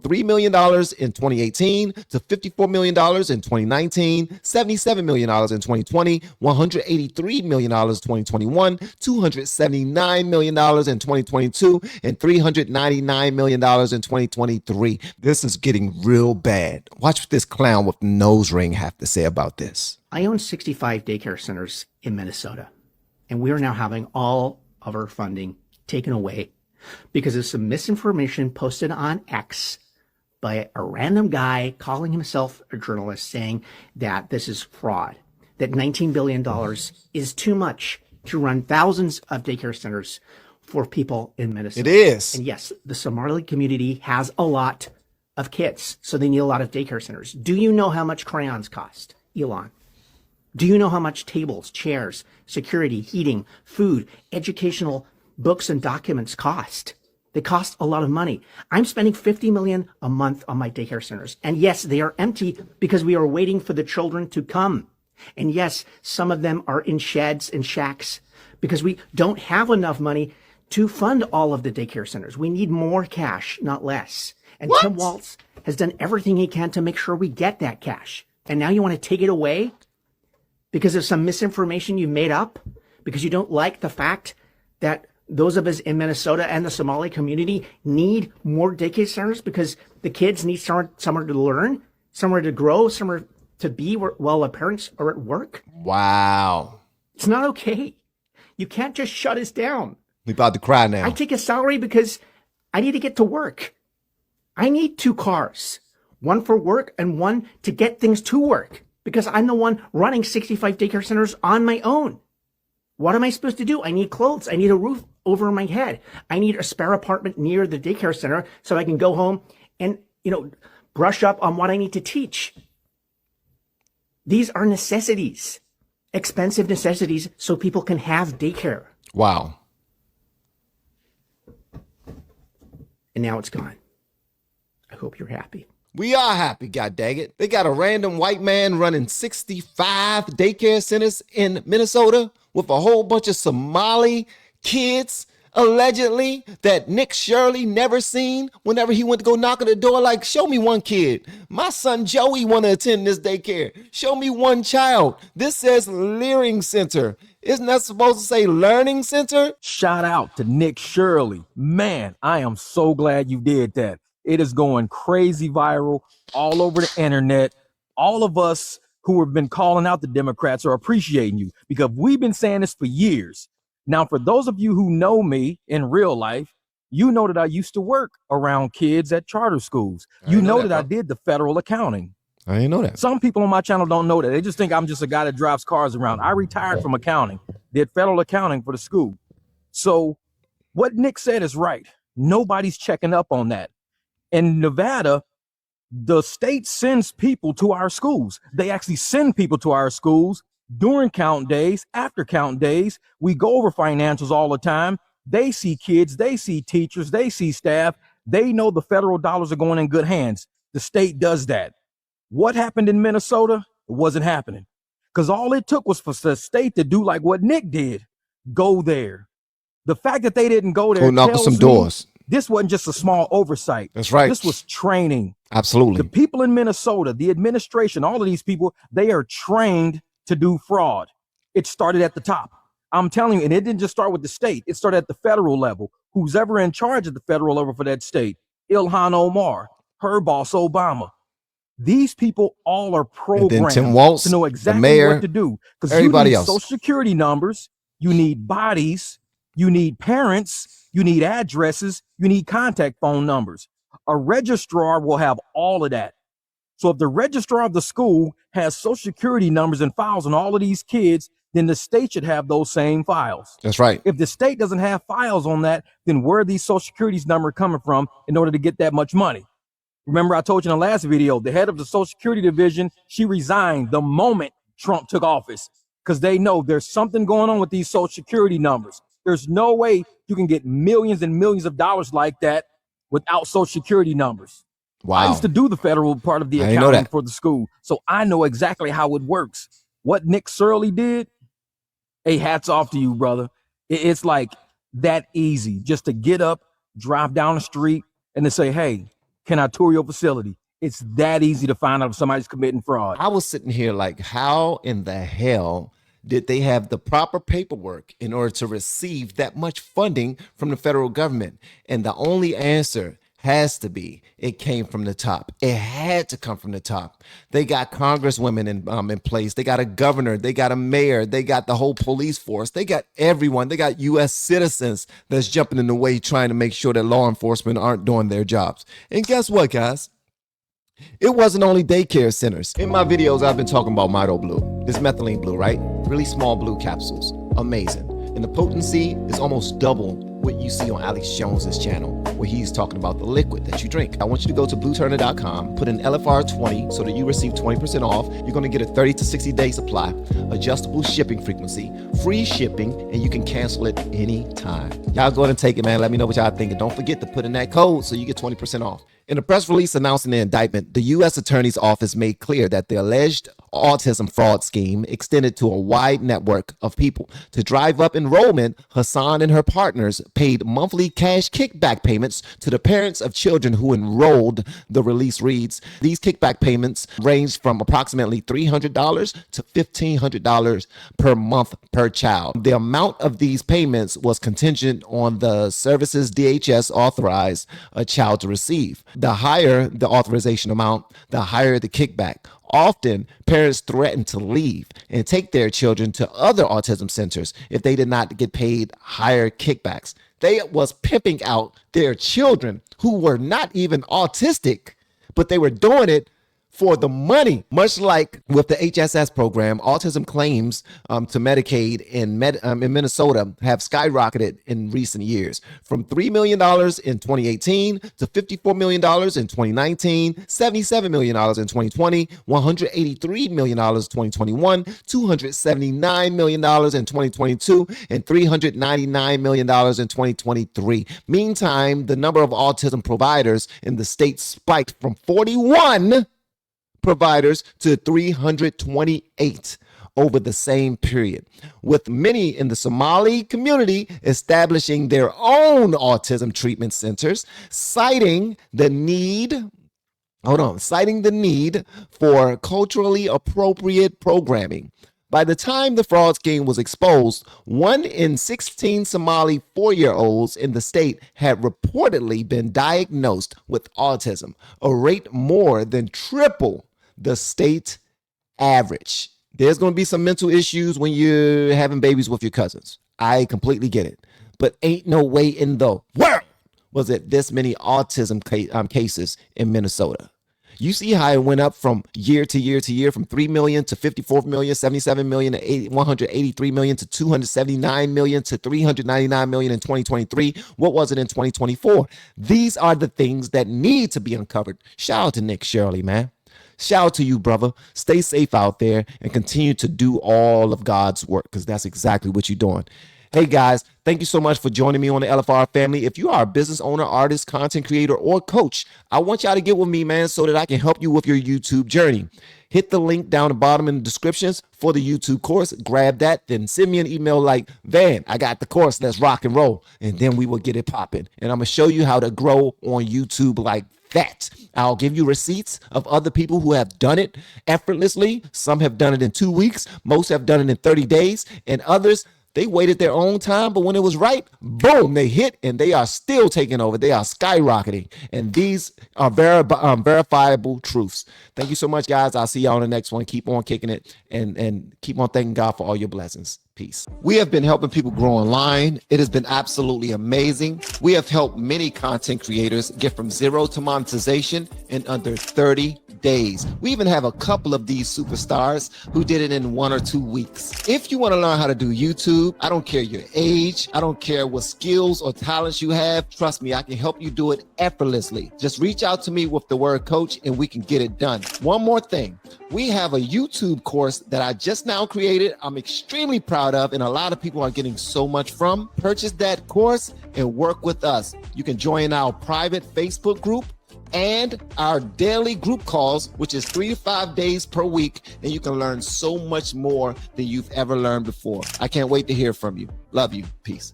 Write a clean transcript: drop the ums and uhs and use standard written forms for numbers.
$3 million in 2018 to $54 million in 2019, $77 million in 2020, $183 million in 2021, $279 million in 2022, and $399 million in 2023. This is getting real bad. Watch what this clown with the nose ring have to say about this. I own 65 daycare centers in Minnesota, and we are now having all of our funding taken away because of some misinformation posted on X by a random guy calling himself a journalist, saying that this is fraud, that $19 billion is too much to run thousands of daycare centers for people in Minnesota. It is. And yes, the Somali community has a lot of kids, so they need a lot of daycare centers. Do you know how much crayons cost, Elon? Do you know how much tables, chairs, security, heating, food, educational books and documents cost? They cost a lot of money. I'm spending $50 million a month on my daycare centers. And yes, they are empty because we are waiting for the children to come. And yes, some of them are in sheds and shacks because we don't have enough money to fund all of the daycare centers. We need more cash, not less. And Tim Walz has done everything he can to make sure we get that cash. And now you want to take it away because of some misinformation you made up? Because you don't like the fact that those of us in Minnesota and the Somali community need more daycare centers because the kids need somewhere to learn, somewhere to grow, somewhere to be while the parents are at work? Wow. It's not okay. You can't just shut us down. We about to cry now. I take a salary because I need to get to work. I need 2 cars, one for work and one to get things to work because I'm the one running 65 daycare centers on my own. What am I supposed to do? I need clothes. I need a roof over my head. I need a spare apartment near the daycare center so I can go home and, brush up on what I need to teach. These are necessities, expensive necessities, so people can have daycare. Wow. And now it's gone. I hope you're happy. We are happy, goddaggit. They got a random white man running 65 daycare centers in Minnesota with a whole bunch of Somali kids, allegedly, that Nick Shirley never seen whenever he went to go knock on the door. Like, show me one kid. My son Joey want to attend this daycare. Show me one child. This says Learning Center. Isn't that supposed to say Learning Center? Shout out to Nick Shirley. Man, I am so glad you did that. It is going crazy viral all over the internet. All of us who have been calling out the Democrats are appreciating you because we've been saying this for years. Now, for those of you who know me in real life, you know that I used to work around kids at charter schools. You know that I did the federal accounting. I didn't know that. Some people on my channel don't know that. They just think I'm just a guy that drives cars around. I retired from accounting, did federal accounting for the school. So what Nick said is right. Nobody's checking up on that. In Nevada, the state sends people to our schools. They actually send people to our schools during count days, after count days. We go over financials all the time. They see kids, they see teachers, they see staff. They know the federal dollars are going in good hands. The state does that. What happened in Minnesota? It wasn't happening because all it took was for the state to do like what Nick did. Go there. The fact that they didn't go there, go knock on some doors. This wasn't just a small oversight. That's right. This was training. Absolutely. The people in Minnesota, the administration, all of these people, they are trained to do fraud. It started at the top. I'm telling you, and it didn't just start with the state. It started at the federal level. Who's ever in charge at the federal level for that state? Ilhan Omar, her boss, Obama. These people all are programmed Tim Walz, to know exactly mayor, what to do. Because everybody you need else. social security numbers, you need bodies, you need parents, you need addresses, you need contact phone numbers. A registrar will have all of that. So if the registrar of the school has social security numbers and files on all of these kids, then the state should have those same files. That's right. If the state doesn't have files on that, then where are these social security numbers coming from in order to get that much money? Remember, I told you in the last video, the head of the Social Security division, she resigned the moment Trump took office because they know there's something going on with these social security numbers. There's no way you can get millions and millions of dollars like that without social security numbers. Wow. I used to do the federal part of the accounting for the school, so I know exactly how it works. What Nick Shirley did, hey, hats off to you, brother. It's like that easy just to get up, drive down the street, and to say, hey, Can I tour your facility? It's that easy to find out if somebody's committing fraud. I was sitting here like, how in the hell did they have the proper paperwork in order to receive that much funding from the federal government? And the only answer has to be it came from the top. It had to come from the top. They got congresswomen in place. They got a governor. They got a mayor. They got the whole police force. They got everyone. They got U.S. citizens that's jumping in the way trying to make sure that law enforcement aren't doing their jobs. And guess what, guys? It wasn't only daycare centers. In my videos, I've been talking about Mito Blue. This methylene blue, right? Really small blue capsules. Amazing. And the potency is almost double what you see on Alex Jones's channel, where he's talking about the liquid that you drink. I want you to go to blueturner.com, put in LFR 20 so that you receive 20% off. You're going to get a 30 to 60 day supply, adjustable shipping frequency, free shipping, and you can cancel it anytime. Y'all go ahead and take it, man. Let me know what y'all think. And don't forget to put in that code so you get 20% off. In a press release announcing the indictment, the U.S. Attorney's Office made clear that the alleged autism fraud scheme extended to a wide network of people. To drive up enrollment, Hassan and her partners paid monthly cash kickback payments to the parents of children who enrolled. The release reads, these kickback payments ranged from approximately $300 to $1,500 per month per child. The amount of these payments was contingent on the services DHS authorized a child to receive. The higher the authorization amount, the higher the kickback. Often, parents threaten to leave and take their children to other autism centers if they did not get paid higher kickbacks. They was pimping out their children who were not even autistic, but they were doing it for the money. Much like with the HSS program, autism claims to Medicaid in Minnesota have skyrocketed in recent years, from $3 million in 2018 to $54 million in 2019, $77 million in 2020, $183 million in 2021, $279 million in 2022, and $399 million in 2023. Meantime, the number of autism providers in the state spiked from 41 providers to 328 over the same period, with many in the Somali community establishing their own autism treatment centers, citing the need for culturally appropriate programming. By the time the fraud scheme was exposed, 1 in 16 Somali 4-year-olds in the state had reportedly been diagnosed with autism, a rate more than triple the state average. There's going to be some mental issues when you're having babies with your cousins. I completely get it. But ain't no way in the world was it this many autism cases in Minnesota. You see how it went up from year to year to year, from 3 million to 54 million, 77 million to 183 million to 279 million to 399 million in 2023. What was it in 2024? These are the things that need to be uncovered. Shout out to Nick Shirley, man. Shout out to you, brother. Stay safe out there and continue to do all of God's work, because that's exactly what you're doing. Hey guys, thank you so much for joining me on the LFR family. If you are a business owner, artist, content creator, or coach, I want y'all to get with me, man, so that I can help you with your YouTube journey. Hit the link down the bottom in the descriptions for the YouTube course. Grab that, then send me an email like, Van, I got the course, let's rock and roll. And then we will get it popping. And I'm going to show you how to grow on YouTube like that. I'll give you receipts of other people who have done it effortlessly. Some have done it in 2 weeks. Most have done it in 30 days. And others, they waited their own time, but when it was right, boom, they hit, and they are still taking over. They are skyrocketing, and these are verifiable truths. Thank you so much, guys. I'll see y'all on the next one. Keep on kicking it, and keep on thanking God for all your blessings. Peace. We have been helping people grow online. It has been absolutely amazing. We have helped many content creators get from zero to monetization in under 30 days. We even have a couple of these superstars who did it in 1 or 2 weeks. If you want to learn how to do YouTube, I don't care your age, I don't care what skills or talents you have. Trust me, I can help you do it effortlessly. Just reach out to me with the word coach and we can get it done. One more thing. We have a YouTube course that I just now created. I'm extremely proud of, and a lot of people are getting so much from. Purchase that course and work with us. You can join our private Facebook group and our daily group calls, which is 3 to 5 days per week, and you can learn so much more than you've ever learned before. I can't wait to hear from you. Love you. Peace.